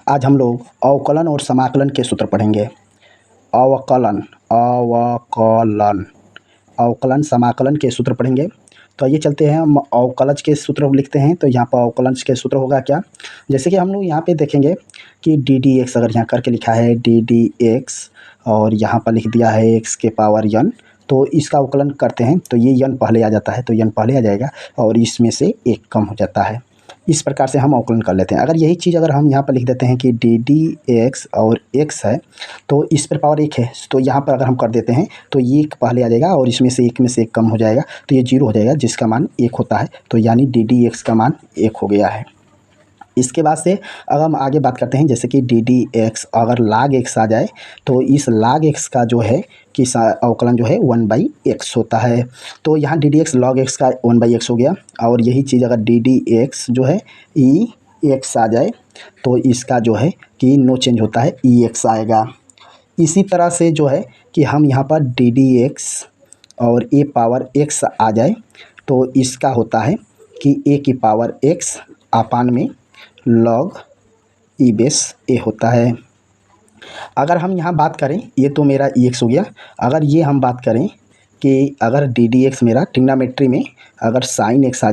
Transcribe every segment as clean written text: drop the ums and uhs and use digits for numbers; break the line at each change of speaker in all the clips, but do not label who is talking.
आज हम लोग अवकलन और समाकलन के सूत्र पढ़ेंगे। अवकलन अवकलन अवकलन समाकलन के सूत्र पढ़ेंगे। तो ये चलते हैं, हम अवकलज के सूत्र लिखते हैं। तो यहाँ पर अवकलज के सूत्र होगा क्या, जैसे कि हम लोग यहाँ पे देखेंगे कि डी डी एक्स, अगर यहाँ करके लिखा है डी डी एक्स और यहाँ पर लिख दिया है एक्स के पावर यन, तो इसका अवकलन करते हैं तो ये यन पहले आ जाता है, तो यन पहले आ जाएगा और इसमें से एक कम हो जाता है। इस प्रकार से हम अवकलन कर लेते हैं। अगर यही चीज़ अगर हम यहाँ पर लिख देते हैं कि डी डी एक्स और एक्स है तो इस पर पावर एक है, तो यहाँ पर अगर हम कर देते हैं तो ये एक पहले आ जाएगा और इसमें से एक कम हो जाएगा, तो ये जीरो हो जाएगा जिसका मान एक होता है। तो यानी डी डी एक्स का मान एक हो गया है। इसके बाद से अगर हम आगे बात करते हैं, जैसे कि डी डी एक्स अगर लाग एक्स आ जाए तो इस लाग एक्स का जो है कि अवकलन जो है 1/x होता है। तो यहाँ D d x log x का 1/x हो गया। और यही चीज़ अगर डी डी एक्स जो है ई एक्स आ जाए तो इसका जो है कि नो चेंज होता है, ई एक्स आएगा। इसी तरह से जो है कि हम यहाँ पर डी डी एक्स और ए पावर एक्स आ जाए तो इसका होता है कि ए की पावर एक्स अपान में लॉग ई बेस ए होता है। अगर हम यहाँ बात करें, ये तो मेरा ई एक्स हो गया। अगर ये हम बात करें कि अगर डी डी एक्स मेरा ट्रिग्नोमेट्री में अगर साइन एक्स आ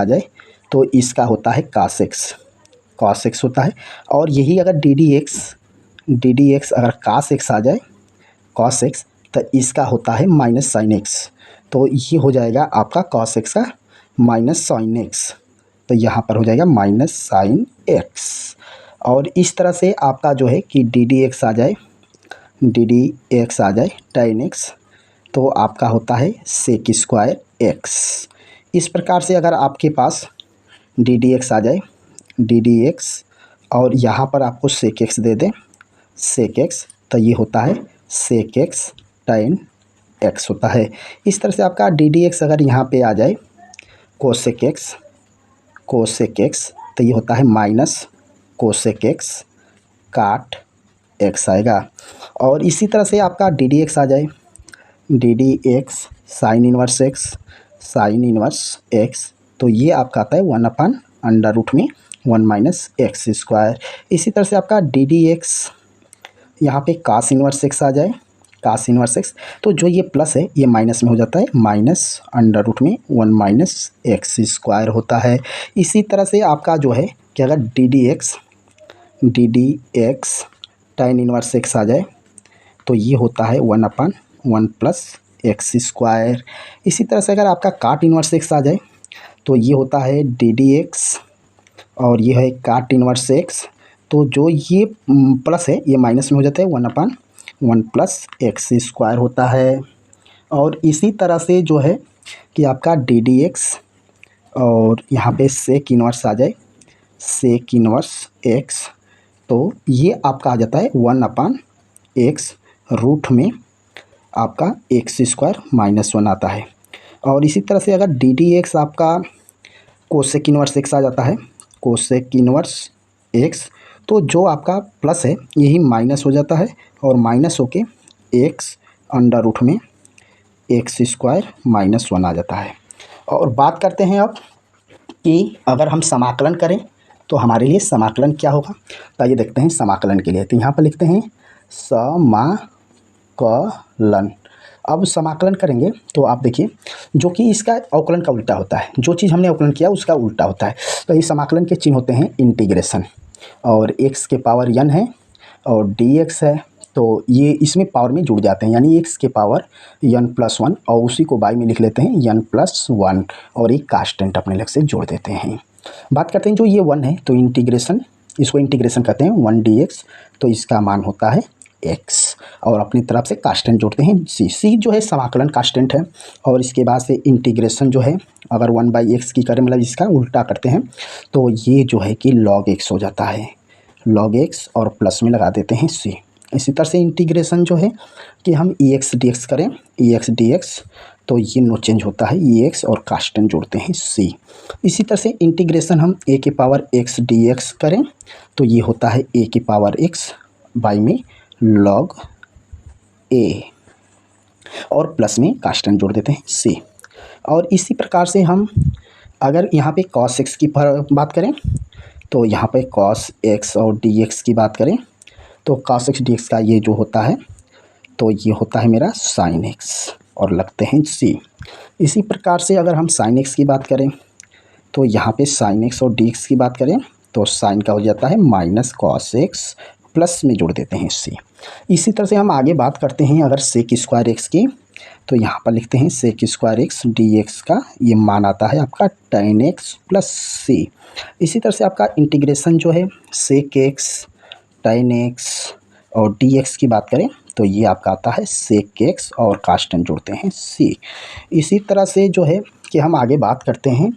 जाए तो इसका होता है कॉस एक्स होता है। और यही अगर डी डी एक्स अगर कॉस एक्स आ जाए कॉस एक्स, तो इसका होता है माइनस साइन एक्स। तो ये हो जाएगा आपका कॉस एक्स का माइनस साइन एक्स, तो यहाँ पर हो जाएगा माइनस साइन एक्स। और इस तरह से आपका जो है कि डी डी एक्स आ जाए tan एक्स, तो आपका होता है सेक स्क्वायर एक्स। इस प्रकार से अगर आपके पास डी डी एक्स आ जाए और यहाँ पर आपको सेक एक्स दे दें सेक एक्स, तो ये होता है सेक एक्स tan एक्स होता है। इस तरह से आपका डी डी एक्स अगर यहाँ पे आ जाए कोसेक एक्स, तो ये होता है माइनस कोसेक एक्स काट एक्स आएगा। और इसी तरह से आपका डी डी एक्स आ जाए D d x sine inverse x, तो ये आपका आता है 1/√1 माइनस एक्स स्क्वायर। इसी तरह से आपका डी डी एक्स यहाँ पे कास इनवर्स एक्स आ जाए तो जो ये प्लस है ये माइनस में हो जाता है, माइनस√1 माइनस एक्स स्क्वायर होता है। इसी तरह से आपका जो है कि अगर d d x tan inverse x आ जाए तो ये होता है 1/1 प्लस एक्स स्क्वायर। इसी तरह से अगर आपका काट इनवर्स एक्स आ जाए तो ये होता है डी डी एक्स और ये है काट इनवर्स एक्स, तो जो ये प्लस है ये माइनस में हो जाता है, 1/1 प्लस एक्स स्क्वायर होता है। और इसी तरह से जो है कि आपका डी डी एक्स और यहाँ पे सेक इनवर्स आ जाए सेक इनवर्स एक्स, तो ये आपका आ जाता है 1/x रूट में आपका एक्स स्क्वायर -1 आता है। और इसी तरह से अगर डी डी एक्स आपका कोसेक इनवर्स एक्स आ जाता है कोसेक इनवर्स एक्स, तो जो आपका प्लस है यही माइनस हो जाता है और माइनस होके एक्स अंडर रूट में एक्स स्क्वायर -1 आ जाता है। और बात करते हैं अब कि अगर हम समाकलन करें तो हमारे लिए समाकलन क्या होगा, तो ये देखते हैं समाकलन के लिए। तो यहाँ पर लिखते हैं समाकलन। अब समाकलन करेंगे तो आप देखिए जो कि इसका अवकलन का उल्टा होता है, जो चीज़ हमने अवकलन किया उसका उल्टा होता है। तो ये समाकलन के चिन्ह होते हैं इंटीग्रेशन, और एक्स के पावर यन है और डी एक्स है, तो ये इसमें पावर में जुड़ जाते हैं, यानी एक्स के पावर n+1 और उसी को बाई में लिख लेते हैं n+1 और एक कांस्टेंट अपने अलग से जोड़ देते हैं। बात करते हैं जो ये 1 है तो इंटीग्रेशन, इसको इंटीग्रेशन कहते हैं 1 dx, तो इसका मान होता है x और अपनी तरफ से कांस्टेंट जोड़ते हैं c जो है समाकलन कांस्टेंट है। और इसके बाद से इंटीग्रेशन जो है अगर 1/x की करें, मतलब इसका उल्टा करते हैं तो ये जो है कि log x हो जाता है, log x और प्लस में लगा देते हैं c। इसी तरह से इंटीग्रेशन जो है कि हम एक्स डी एक्स, तो ये नो चेंज होता है एक्स और कांस्टेंट जोड़ते हैं c। इसी तरह से इंटीग्रेशन हम a की पावर x डी एक्स करें तो ये होता है a की पावर x बाई में log a और प्लस में कांस्टेंट जोड़ देते हैं c। और इसी प्रकार से हम अगर यहाँ पे cos x की बात करें तो यहाँ पे cos x और dx की बात करें तो cos x dx का ये जो होता है तो ये होता है मेरा sin x और लगते हैं c। इसी प्रकार से अगर हम sin x की बात करें तो यहाँ पे sin x और dx की बात करें तो sin का हो जाता है माइनस cos x प्लस में जोड़ देते हैं c। इसी तरह से हम आगे बात करते हैं अगर sec स्क्वायर x की तो यहाँ पर लिखते हैं sec स्क्वायर x dx का ये मान आता है आपका tan x प्लस c। इसी तरह से आपका इंटीग्रेशन जो है sec x tan x और dx की बात करें तो ये आपका आता है sec x और कांस्टेंट जोड़ते हैं c। इसी तरह से जो है कि हम आगे बात करते हैं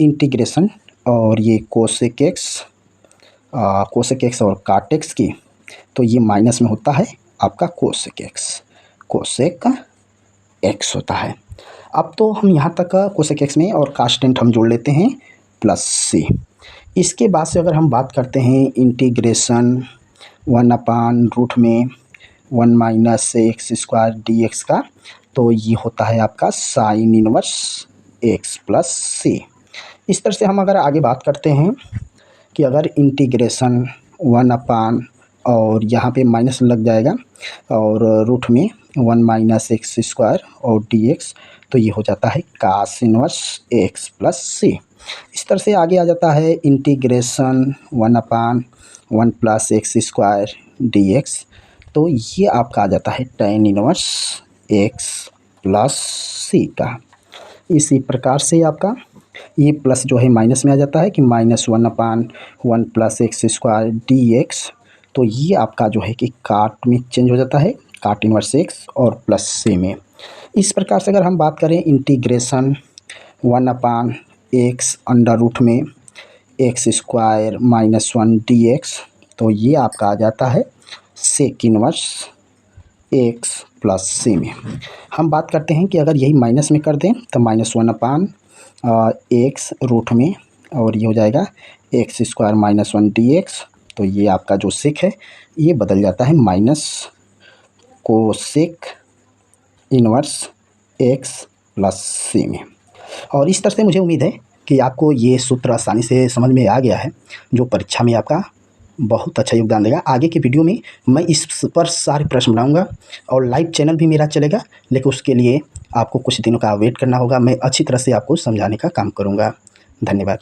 इंटीग्रेशन और ये cosec x और काट x की तो ये माइनस में होता है आपका cosec x होता है। अब तो हम यहाँ तक cosec x में और कांस्टेंट हम जोड़ लेते हैं प्लस c। इसके बाद से अगर हम बात करते हैं इंटीग्रेशन 1/रूट में 1 माइनस x स्क्वायर dx का तो ये होता है आपका sine inverse x plus c। इस तरह से हम अगर आगे बात करते हैं कि अगर इंटीग्रेशन 1 और यहाँ पे माइनस लग जाएगा और रूट में 1 माइनस x स्क्वायर और dx तो ये हो जाता है कास इनवर्स x प्लस c। इस तरह से आगे आ जाता है integration 1/1 plus x square dx तो ये आपका आ जाता है tan inverse x plus c का। इसी प्रकार से आपका ये प्लस जो है माइनस में आ जाता है कि -1/1 प्लस x स्क्वायर dx तो ये आपका जो है कि काट में चेंज हो जाता है काट इनवर्स x और प्लस c में। इस प्रकार से अगर हम बात करें इंटीग्रेशन 1/x अंडर रूट में x स्क्वायर -1 dx तो ये आपका आ जाता है sec inverse x plus c में। हम बात करते हैं कि अगर यही माइनस में कर दें तो -1/x रूट में और ये हो जाएगा x स्क्वायर -1 dx तो ये आपका जो सेक है ये बदल जाता है minus cosec inverse x plus c में। और इस तरह से मुझे उम्मीद है कि आपको ये सूत्र आसानी से समझ में आ गया है जो परीक्षा में आपका बहुत अच्छा योगदान देगा। आगे के वीडियो में मैं इस पर सारे प्रश्न बनाऊंगा और लाइव चैनल भी मेरा चलेगा, लेकिन उसके लिए आपको कुछ दिनों का वेट करना होगा। मैं अच्छी तरह से आपको समझाने का काम करूंगा। धन्यवाद।